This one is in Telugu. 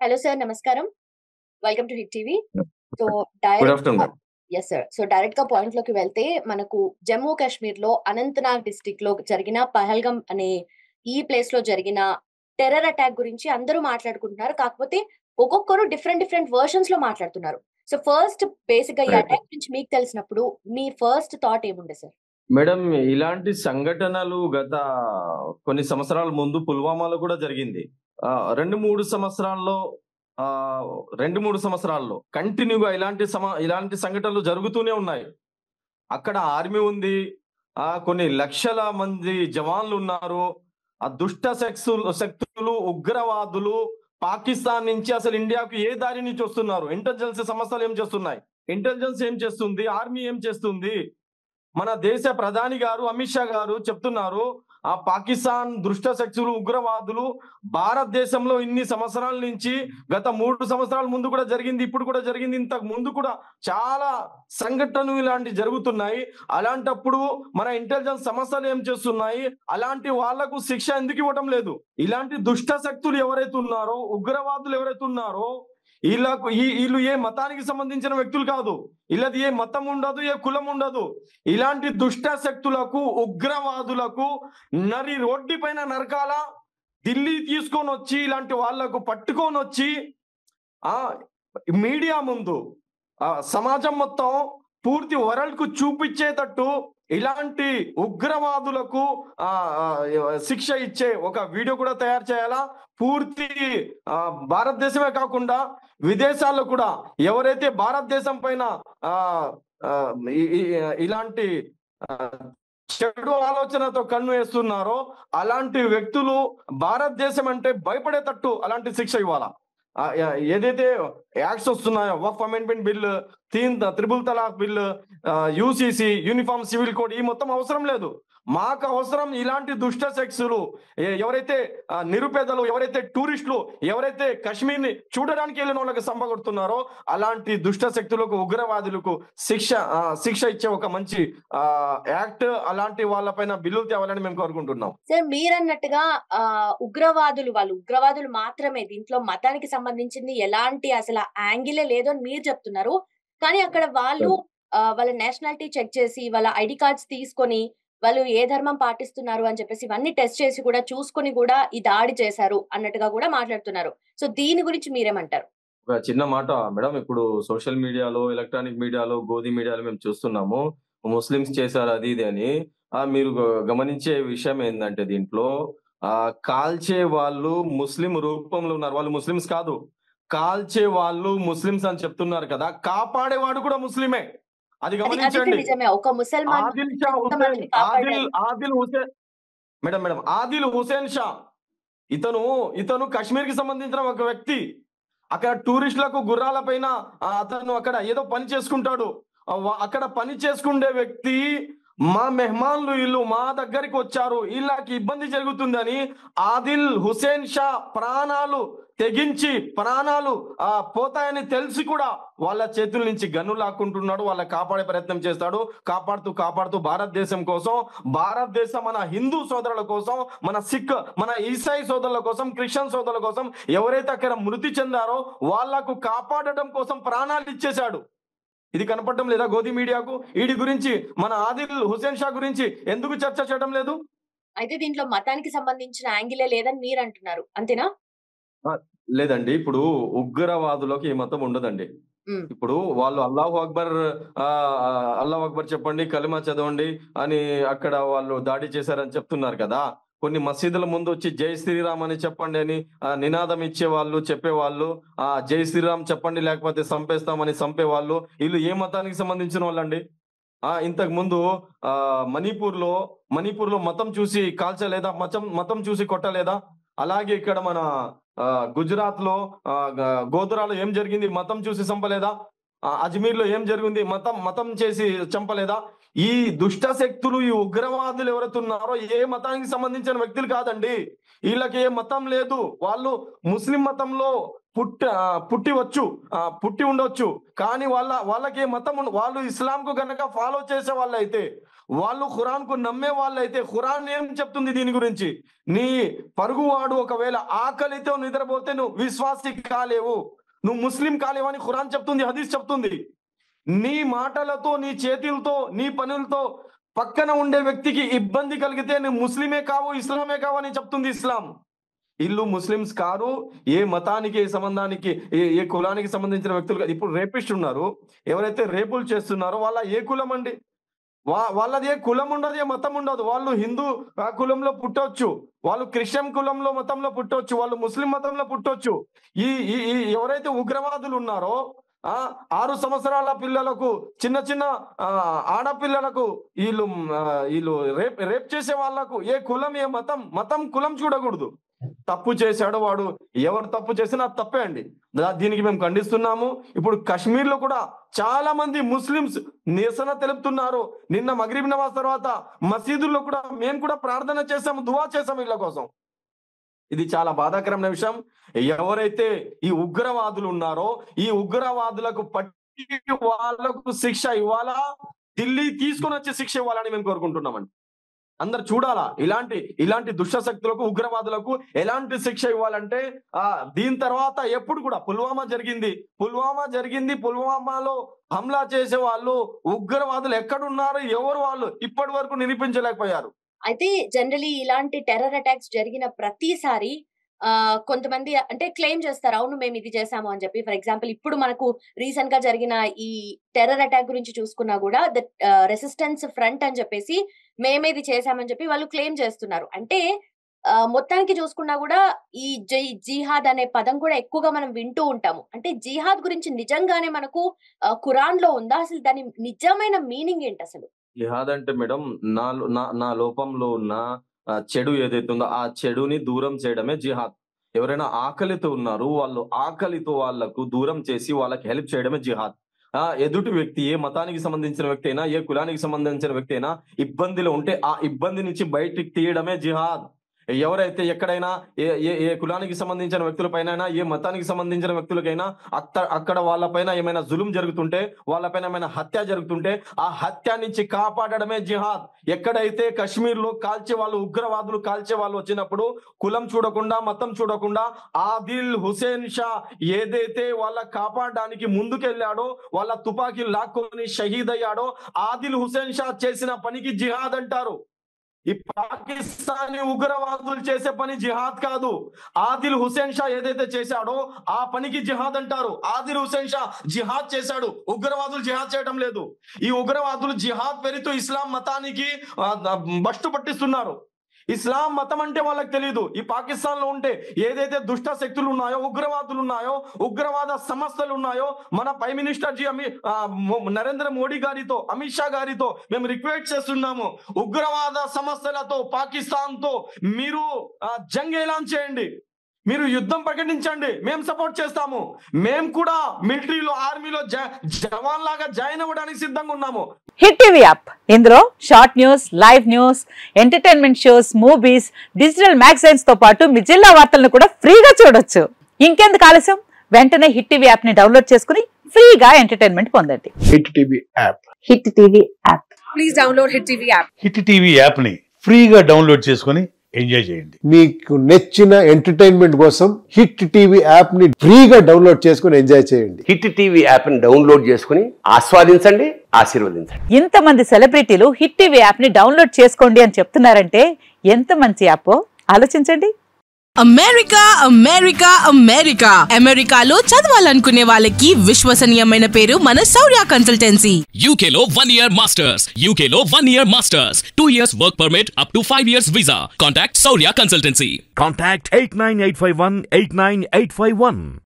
హలో సార్, నమస్కారం. Welcome to hit TV. So, good డైరెక్ట్‌గా ఆఫ్టర్నూన్. Yes sir. సో, డైరెక్ట్‌గా పాయింట్‌లోకి వెళ్తే మనకు జమ్మూ కాశ్మీర్‌లో అనంతనాగ్ డిస్ట్రిక్ట్‌లో జరిగిన పహల్గామ్ అనే ఈ ప్లేస్‌లో జరిగిన టెర్రర్ అటాక్ గురించి అందరూ మాట్లాడుకుంటున్నారు. కాకపోతే ఒక్కొక్కరు డిఫరెంట్ డిఫరెంట్ వెర్షన్స్‌లో మాట్లాడుతున్నారు. సో, ఫస్ట్ బేసిక్‌గా ఈ రైట్. అటాక్ గురించి మీకు తెలిసినప్పుడు మీ ఫస్ట్ థాట్ ఏముండే సార్? మేడం, ఇలాంటి సంఘటనలు గత కొన్ని సంవత్సరాల ముందు పుల్వామాలో కూడా జరిగింది. 2, 3 సంవత్సరాల్లో 2, 3 సంవత్సరాల్లో కంటిన్యూగా ఇలాంటి సంఘటనలు జరుగుతూనే ఉన్నాయి. అక్కడ ఆర్మీ ఉంది. కొన్ని లక్షల మంది జవాన్లున్నారు. ఆ దుష్ట శక్తులు, ఉగ్రవాదులు పాకిస్తాన్ నుంచి అసలు ఇండియాకు ఏ దారి నుంచి వస్తున్నారు? ఇంటెలిజెన్స్ సంస్థలు ఏం చేస్తున్నాయి? ఇంటెలిజెన్స్ ఏం చేస్తుంది? ఆర్మీ ఏం చేస్తుంది? మన దేశ ప్రధాని గారు అమిత్ షా గారు చెప్తున్నారు, ఆ పాకిస్తాన్ దుష్ట శక్తులు, ఉగ్రవాదులు భారతదేశంలో ఇన్ని సంవత్సరాల నుంచి గత 3 సంవత్సరాల ముందు కూడా జరిగింది. ఇప్పుడు కూడా జరిగింది. ఇంతకు ముందు కూడా చాలా సంఘటనలు ఇలాంటివి జరుగుతున్నాయి. అలాంటప్పుడు మన ఇంటెలిజెన్స్ సంస్థలు ఏం చేస్తున్నాయి? అలాంటి వాళ్లకు శిక్ష ఎందుకు ఇవ్వటం లేదు? ఇలాంటి దుష్ట శక్తులు ఎవరైతే ఉన్నారో, ఉగ్రవాదులు ఎవరైతే ఉన్నారో, వీళ్ళు ఏ మతానికి సంబంధించిన వ్యక్తులు కాదు. వీళ్ళది ఏ మతం ఉండదు, ఏ కులం ఉండదు. ఇలాంటి దుష్ట శక్తులకు, ఉగ్రవాదులకు రోడ్డు పైన నరకాల, ఢిల్లీ తీసుకొని వచ్చి ఇలాంటి వాళ్లకు పట్టుకొని వచ్చి ఆ మీడియా ముందు సమాజం మొత్తం పూర్తి వరల్డ్ కు చూపించేటట్టు ఇలాంటి ఉగ్రవాదులకు శిక్ష ఇచ్చే ఒక వీడియో కూడా తయారు చేయాలా. పూర్తి భారతదేశమే కాకుండా విదేశాల్లో కూడా ఎవరైతే భారతదేశం పైన ఇలాంటి చెడు ఆలోచనతో కన్ను వేస్తున్నారో అలాంటి వ్యక్తులు భారతదేశం అంటే భయపడేటట్టు అలాంటి శిక్ష ఇవ్వాలా. ఏదైతే యాక్ట్స్ వస్తున్నాయో, Waqf amendment bill, triple talaq bill, UCC, uniform civil code, ఈ మొత్తం అవసరం లేదు. మాకు అవసరం ఇలాంటి దుష్ట శక్తులు, ఎవరైతే నిరుపేదలు, ఎవరైతే టూరిస్టులు, ఎవరైతే కాశ్మీర్ ని చూడడానికి వెళ్ళిన వాళ్ళకి సంపగొడుతున్నారో అలాంటి దుష్ట శక్తులకు, ఉగ్రవాదులకు శిక్ష ఇచ్చే ఒక మంచి యాక్ట్, అలాంటి వాళ్ళపైన బిల్లులు తేవాలని మేము కోరుకుంటున్నాం. సార్, మీరన్నట్టుగా ఉగ్రవాదులు మాత్రమే, దీంట్లో మతానికి సంబంధించింది ఎలాంటి అసలు యాంగిలే లేదు అని మీరు చెప్తున్నారు. కానీ అక్కడ వాళ్ళు వాళ్ళ నేషనాలిటీ చెక్ చేసి, వాళ్ళ ఐడీ కార్డ్స్ తీసుకొని, వాళ్ళు ఏ ధర్మం పాటిస్తున్నారు అని చెప్పేసి ఇవన్నీ టెస్ట్ చేసి కూడా చూసుకొని కూడా ఈ దాడి చేశారు అన్నట్టుగా కూడా మాట్లాడుతున్నారు. సో దీని గురించి మీరేమంటారు? ఒక చిన్న మాట మేడం, ఇప్పుడు సోషల్ మీడియాలో, ఎలక్ట్రానిక్ మీడియాలో, గోధి మీడియాలో మేము చూస్తున్నాము ముస్లిమ్స్ చేశారు అది ఇది అని. మీరు గమనించే విషయం ఏంటంటే దీంట్లో కాల్చే వాళ్ళు ముస్లిం రూపంలో ఉన్నారు. వాళ్ళు ముస్లిమ్స్ కాదు. కాల్చే వాళ్ళు ముస్లిమ్స్ అని చెప్తున్నారు కదా, కాపాడేవాడు కూడా ముస్లిమే. అది గమనించండి. ఆదిల్ హుసేన్ షా ఇతను కాశ్మీర్ కి సంబంధించిన ఒక వ్యక్తి. అక్కడ టూరిస్టులకు గుర్రాల పైన అతను అక్కడ ఏదో పని చేసుకుంటాడు. అక్కడ పని చేసుకునే వ్యక్తి, మా మెహమాన్లు వీళ్ళు మా దగ్గరికి వచ్చారు, వీళ్ళకి ఇబ్బంది జరుగుతుందని ఆదిల్ హుసేన్ షా ప్రాణాలు తెగించి, ప్రాణాలు పోతాయని తెలిసి కూడా వాళ్ళ చేతుల నుంచి గన్ను లాక్కుంటున్నాడు. వాళ్ళ కాపాడే ప్రయత్నం చేస్తాడు. కాపాడుతూ భారతదేశం కోసం, భారతదేశం మన హిందూ సోదరుల కోసం, మన సిక్, మన ఈసాయి సోదరుల కోసం, క్రిస్టియన్ సోదరుల కోసం, ఎవరైతే అక్కడ మృతి చెందారో వాళ్లకు కాపాడడం కోసం ప్రాణాలు ఇచ్చేశాడు. ఇది కనపడటం లేదా గోధి మీడియాకు? వీడి గురించి, మన ఆదిల్ హుసేన్ షా గురించి ఎందుకు చర్చ చేయడం లేదు? అయితే దీంట్లో మతానికి సంబంధించిన యాంగిలే లేదని మీరు అంటున్నారు, అంతేనా? లేదండి, ఇప్పుడు ఉగ్రవాదులకు ఏ మతం ఉండదండి. ఇప్పుడు వాళ్ళు అల్లాహు అక్బర్ చెప్పండి, కలిమా చదవండి అని అక్కడ వాళ్ళు దాడి చేశారని చెప్తున్నారు కదా. కొన్ని మసీదుల ముందు వచ్చి జై శ్రీరామ్ అని చెప్పండి అని నినాదం ఇచ్చేవాళ్ళు, చెప్పేవాళ్ళు, జై శ్రీరామ్ చెప్పండి లేకపోతే చంపేస్తామని చంపేవాళ్ళు, వీళ్ళు ఏ మతానికి సంబంధించిన వాళ్ళండి? ఇంతకు ముందు మణిపూర్ లో మతం చూసి కాల్చలేదా? మతం చూసి కొట్టలేదా? అలాగే ఇక్కడ మన గుజరాత్ లో గోధురాలో ఏం జరిగింది? మతం చూసి చంపలేదా? అజ్మీర్ లో ఏం జరిగింది? మతం చేసి చంపలేదా? ఈ దుష్ట శక్తులు, ఈ ఉగ్రవాదులు ఎవరైతే ఉన్నారో ఏ మతానికి సంబంధించిన వ్యక్తులు కాదండి. వీళ్ళకి ఏ మతం లేదు. వాళ్ళు ముస్లిం మతంలో పుట్టి ఉండొచ్చు, కానీ వాళ్ళకి మతం వాళ్ళు ఇస్లాంకు గనక ఫాలో చేసే వాళ్ళైతే, వాళ్ళు ఖురాన్కు నమ్మే వాళ్ళైతే, ఖురాన్ ఏం చెప్తుంది దీని గురించి? నీ పరుగువాడు ఒకవేళ ఆకలితో నిద్రపోతే నువ్వు విశ్వాసి కాలేవు, నువ్వు ముస్లిం కాలేవు అని ఖురాన్ చెప్తుంది, హదీస్ చెప్తుంది. నీ మాటలతో, నీ చేతులతో, నీ పనులతో పక్కన ఉండే వ్యక్తికి ఇబ్బంది కలిగితే నువ్వు ముస్లిమే కావు, ఇస్లామే కావు అని చెప్తుంది ఇస్లాం. ఇల్లు ముస్లిమ్స్ కారు, ఏ మతానికి, ఏ సంబంధానికి, ఏ కులానికి సంబంధించిన వ్యక్తులు. ఇప్పుడు రేపిస్ట్ ఉన్నారు, ఎవరైతే రేపులు చేస్తున్నారో వాళ్ళ ఏ కులం అండి? వాళ్ళది ఏ కులం ఉండదు, ఏ మతం ఉండదు. వాళ్ళు హిందూ కులంలో పుట్టవచ్చు, వాళ్ళు క్రిస్టియన్ కులంలో మతంలో పుట్టవచ్చు, వాళ్ళు ముస్లిం మతంలో పుట్టవచ్చు. ఈ ఎవరైతే ఉగ్రవాదులు ఉన్నారో 6 సంవత్సరాల పిల్లలకు, చిన్న ఆడపిల్లలకు వీళ్ళు రేప్ చేసే వాళ్ళకు ఏ కులం, ఏ మతం కులం చూడకూడదు. తప్పు చేశాడు వాడు, ఎవరు తప్పు చేసినా తప్పే అండి, దీనికి మేము ఖండిస్తున్నాము. ఇప్పుడు కశ్మీర్ లో కూడా చాలా మంది ముస్లిమ్స్ నిరసన తెలుపుతున్నారు. నిన్న మగ్రిబ్ నమాజ్ తర్వాత మసీదుల్లో కూడా మేము కూడా ప్రార్థన చేసాము, దువా చేసాము వీళ్ళ కోసం. ఇది చాలా బాధాకరమైన విషయం. ఎవరైతే ఈ ఉగ్రవాదులు ఉన్నారో, ఈ ఉగ్రవాదులకు పట్టి వాళ్ళకు శిక్ష ఇవ్వాలా, ఢిల్లీ తీసుకొని వచ్చి శిక్ష ఇవ్వాలని మేము కోరుకుంటున్నామండి. అందరు చూడాలా, ఇలాంటి దుష్ట శక్తులకు, ఉగ్రవాదులకు ఎలాంటి శిక్ష ఇవ్వాలంటే, దీని తర్వాత ఎప్పుడు కూడా పుల్వామా జరిగింది, పుల్వామాలో హమ్లా చేసే వాళ్ళు, ఉగ్రవాదులు ఎక్కడున్నారు, ఎవరు వాళ్ళు ఇప్పటి వరకు నిరూపించలేకపోయారు. అయితే జనరలీ ఇలాంటి టెర్రర్ అటాక్స్ జరిగిన ప్రతిసారి కొంతమంది అంటే క్లెయిమ్ చేస్తారు, అవును మేము ఇది చేసాము అని చెప్పి. ఫర్ ఎగ్జాంపుల్ ఇప్పుడు మనకు రీసెంట్ గా జరిగిన ఈ టెర్రర్ అటాక్ గురించి చూసుకున్నా కూడా ద రెసిస్టెన్స్ ఫ్రంట్ అని చెప్పేసి మేమే ఇది చేసామని చెప్పి వాళ్ళు క్లెయిమ్ చేస్తున్నారు. అంటే మొత్తానికి చూసుకున్నా కూడా ఈ జిహాద్ అనే పదం కూడా ఎక్కువగా మనం వింటూ ఉంటాము. అంటే జిహాద్ గురించి నిజంగానే మనకు ఖురాన్ లో ఉందా? అసలు దాని నిజమైన మీనింగ్ ఏంటి అసలు? జిహాద్ అంటే మేడం, నా లోపంలో ఉన్న చెడు ఏదైతే ఉందో ఆ చెడుని దూరం చేయడమే జిహాద్. ఎవరైనా ఆకలితో ఉన్నారు, వాళ్ళు ఆకలితో వాళ్ళకు దూరం చేసి వాళ్ళకి హెల్ప్ చేయడమే జిహాద్. ఎదుటి వ్యక్తి, ఏ మతానికి సంబంధించిన వ్యక్తి అయినా, ఏ కులానికి సంబంధించిన వ్యక్తి అయినా ఇబ్బందిలో ఉంటే ఆ ఇబ్బంది నుంచి బయటికి తీయడమే జిహాద్. ఎవరైతే ఎక్కడైనా ఏ కులానికి సంబంధించిన వ్యక్తులపైన, ఏ మతానికి సంబంధించిన వ్యక్తులకైనా అక్కడ వాళ్ళపైన ఏమైనా జులుం జరుగుతుంటే, వాళ్ళపైన ఏమైనా హత్య జరుగుతుంటే ఆ హత్య నుంచి కాపాడడమే జిహాద్. ఎక్కడైతే కశ్మీర్ లో ఉగ్రవాదులు కాల్చే వాళ్ళు వచ్చినప్పుడు కులం చూడకుండా, మతం చూడకుండా ఆదిల్ హుసేన్ షా ఏదైతే వాళ్ళ కాపాడడానికి ముందుకెళ్ళాడో, వాళ్ళ తుపాకీ లాక్కొని షహీద్ అయ్యాడో, ఆదిల్ హుసేన్ షా చేసిన పనికి జిహాద్ అంటారు. ఈ పాకిస్తానీ ఉగ్రవాదులు చేసే పని జిహాద్ కాదు. ఆదిల్ హుసేన్ షా ఏదైతే చేశాడో ఆ పనికి జిహాద్ అంటారు. ఆదిల్ హుసేన్ షా జిహాద్ చేశాడు, ఉగ్రవాదులు జిహాద్ చేయడం లేదు. ఈ ఉగ్రవాదులు జిహాద్ పేరుతో ఇస్లాం మతానికి బస్టు పట్టిస్తున్నారు. ఇస్లాం మతం అంటే వాళ్ళకి తెలియదు. ఈ పాకిస్తాన్ లో ఉంటే ఏదైతే దుష్ట శక్తులు ఉన్నాయో, ఉగ్రవాదులు ఉన్నాయో, ఉగ్రవాద సంస్థలు ఉన్నాయో, మన ప్రైమ్ మినిస్టర్ జీ నరేంద్ర మోడీ గారితో, అమిత్ షా గారితో మేము రిక్వెస్ట్ చేస్తున్నాము, ఉగ్రవాద సంస్థలతో, పాకిస్తాన్ తో మీరు జంగ్ ఎలాన్ చేయండి, మీరు యుద్ధం ప్రకటించండి, మేము సపోర్ట్ చేస్తాము. మేము కూడా మిలిటరీలో, ఆర్మీలో జవాన్ లాగా జాయిన్ అవ్వడానికి సిద్ధంగా ఉన్నాము. హిట్ టీవీ యాప్, ఇందులో short news, live news, entertainment shows, movies, digital magazines తో పాటు మీ జిల్లా వార్తలను కూడా ఫ్రీగా చూడొచ్చు. ఇంకెందుకు ఆలస్యం, వెంటనే హిట్ టీవీ యాప్ ని డౌన్లోడ్ చేసుకుని ఫ్రీగా ఎంటర్టైన్మెంట్ పొందండి. Hit TV app, hit TV app, please download hit TV app. Hit TV app ని ఫ్రీగా డౌన్లోడ్ చేసుకుని ఎంజాయ్ చేయండి. మీకు నచ్చిన ఎంటర్టైన్మెంట్ కోసం హిట్ టీవీ యాప్ ని ఫ్రీగా డౌన్లోడ్ చేసుకుని ఎంజాయ్ చేయండి. హిట్ టీవీ యాప్ ని డౌన్లోడ్ చేసుకుని ఆస్వాదించండి, ఆశీర్వదించండి. ఇంతమంది సెలబ్రిటీలు హిట్ టీవీ యాప్ ని డౌన్లోడ్ చేసుకోండి అని చెప్తున్నారంటే ఎంత మంచి యాప్ ఆలోచించండి. అమెరికా అమెరికాలో చదవాలనుకునే వాళ్ళకి విశ్వసనీయమైన పేరు మన శౌర్య కన్సల్టెన్సీ. UK లో 1 year masters, UK లో 1 year masters, 2 years work permit up to 5 years visa. Contact Saurya Consultancy. Contact 89851 89851.